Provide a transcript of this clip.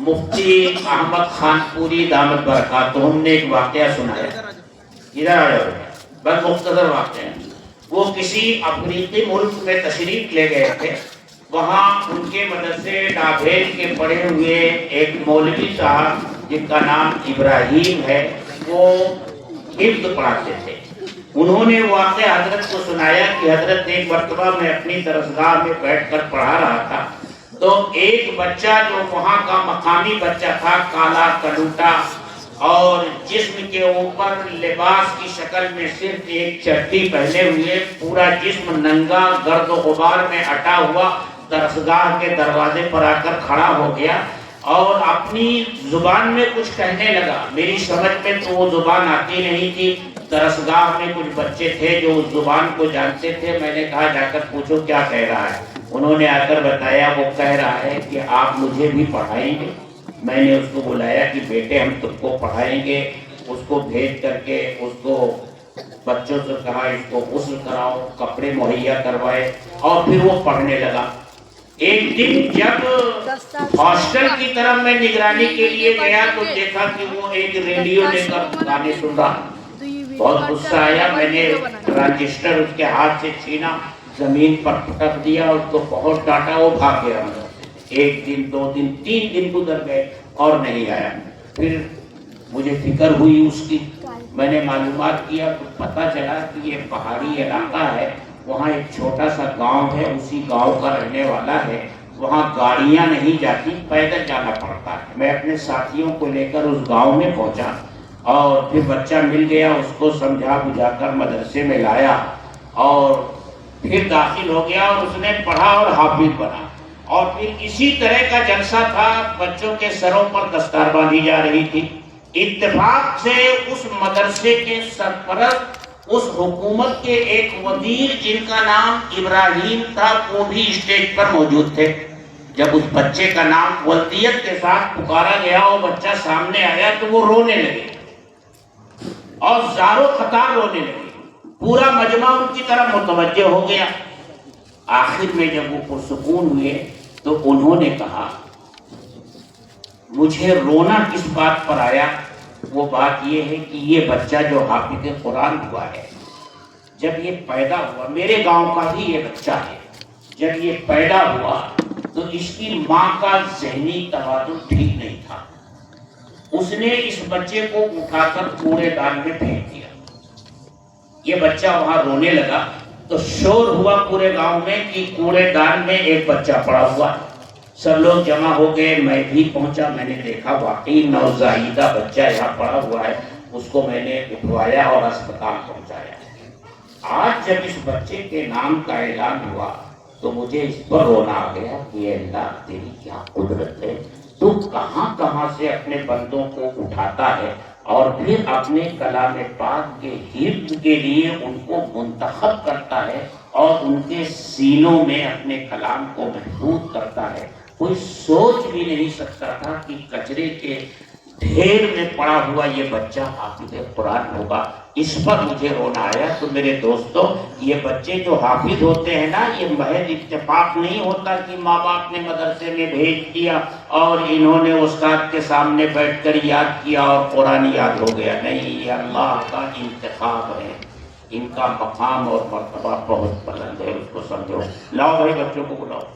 मुफ्ती अहमद खान पूरी दामद बरकातुहुम ने एक वाकया सुनाया। इधर आ जाओ, बस मुख्तसर वाकया। वो किसी अफ्रीकी मुल्क में तशरीफ ले गए थे। वहाँ उनके मदरसे डाभेल के पढ़े हुए एक मौलवी साहब जिनका नाम इब्राहिम है, वो हिफ्ज़ पढ़ाते थे। उन्होंने वाक़या हजरत को सुनाया कि हजरत एक मरतबा मैं अपनी दरसगाह में बैठकर पढ़ा रहा था, तो एक बच्चा जो वहाँ का मकामी बच्चा था, काला कलूटा और जिस्म के ऊपर लिबास की शक्ल में सिर्फ एक चड्डी पहने हुए, पूरा जिस्म नंगा गर्द गुबार में अटा हुआ, दरसगाह के दरवाजे पर आकर खड़ा हो गया और अपनी जुबान में कुछ कहने लगा। मेरी समझ में तो वो जुबान आती नहीं थी। दरसगाह में कुछ बच्चे थे जो उस जुबान को जानते थे। मैंने कहा जाकर पूछो क्या कह रहा है। उन्होंने आकर बताया वो कह रहा है कि आप मुझे भी पढ़ाएंगे। मैंने उसको बुलाया कि बेटे हम तुमको पढ़ाएंगे। उसको भेज करके उसको बच्चों से कहा इसको गुस्ल कराओ, कपड़े मुहैया करवाए और फिर वो पढ़ने लगा। एक दिन जब हॉस्टल की तरफ मैं निगरानी के लिए गया तो देखा कि वो एक रेडियो लेकर गाने सुन रहा। बहुत गुस्सा आया। मैंने रजिस्टर उसके हाथ से छीना, जमीन पर पटक दिया, उसको बहुत डांटा। वो भाग गया। एक दिन, 2 दिन, 3 दिन गुजर गए और नहीं आया। फिर मुझे फिक्र हुई उसकी। मैंने मालूमात किया तो पता चला कि ये पहाड़ी इलाका है, वहाँ एक छोटा सा गांव है, उसी गांव का रहने वाला है। वहाँ गाड़ियाँ नहीं जाती, पैदल जाना पड़ता है। मैं अपने साथियों को लेकर उस गांव में पहुँचा और फिर बच्चा मिल गया, उसको समझा बुझाकर मदरसे में लाया और फिर दाखिल हो गया और उसने पढ़ा और हाफिज बना। और फिर इसी तरह का जलसा था, बच्चों के सरों पर दस्तार बांधी जा रही थी। इत्तेफाक से उस मदरसे के सरपरस्त, उस हुकूमत के एक वजीर जिनका नाम इब्राहिम था, वो भी स्टेज पर मौजूद थे। जब उस बच्चे का नाम वल्दियत के साथ पुकारा गया और बच्चा सामने आया तो वो रोने लगे और ज़ारो ख़तार रोने लगे। पूरा मजमा उनकी तरफ मुतवज्जह हो गया। आखिर में जब वो पुरसुकून हुए तो उन्होंने कहा मुझे रोना किस बात पर आया। वो बात ये है कि ये बच्चा जो हाफिज़ कुरान हुआ है, जब ये पैदा हुआ, मेरे गांव का ही ये बच्चा है, जब ये पैदा हुआ तो इसकी माँ का ज़हनी तवाज़ुन ठीक नहीं था। उसने इस बच्चे को उठाकर कूड़ेदान में फेंक दिया। ये बच्चा वहां रोने लगा तो शोर हुआ पूरे गांव में कि कूड़ेदान में एक बच्चा पड़ा हुआ है। सब लोग जमा हो गए, मैं भी पहुंचा। मैंने देखा वाकई नौज़ायदा बच्चा यहाँ पड़ा हुआ है। उसको मैंने उठवाया और अस्पताल पहुंचाया। आज जब इस बच्चे के नाम का ऐलान हुआ तो मुझे इस पर रोना आ गया कि अल्लाह तेरी क्या कुदरत है। तू कहां कहां से अपने बंदों को उठाता है और फिर अपने कलाम पाक के हिफ्ज़ के लिए उनको मुंतखब करता है और उनके सीनों में अपने कलाम को महफूज करता है। कोई सोच भी नहीं सकता था कि कचरे के ढेर में पड़ा हुआ ये बच्चा हाफिज़ कुरान होगा। इस पर मुझे रोना आया। तो मेरे दोस्तों, ये बच्चे जो हाफिज होते हैं ना, ये महज इत्तेफाक नहीं होता कि माँ बाप ने मदरसे में भेज दिया और इन्होंने उस्ताद के सामने बैठकर याद किया और कुरान याद हो गया। नहीं, ये अल्लाह का इंतखाब है। इनका मकाम और मर्तबा बहुत बुलंद है, उसको समझो। लाओ भाई, बच्चों को बुलाओ।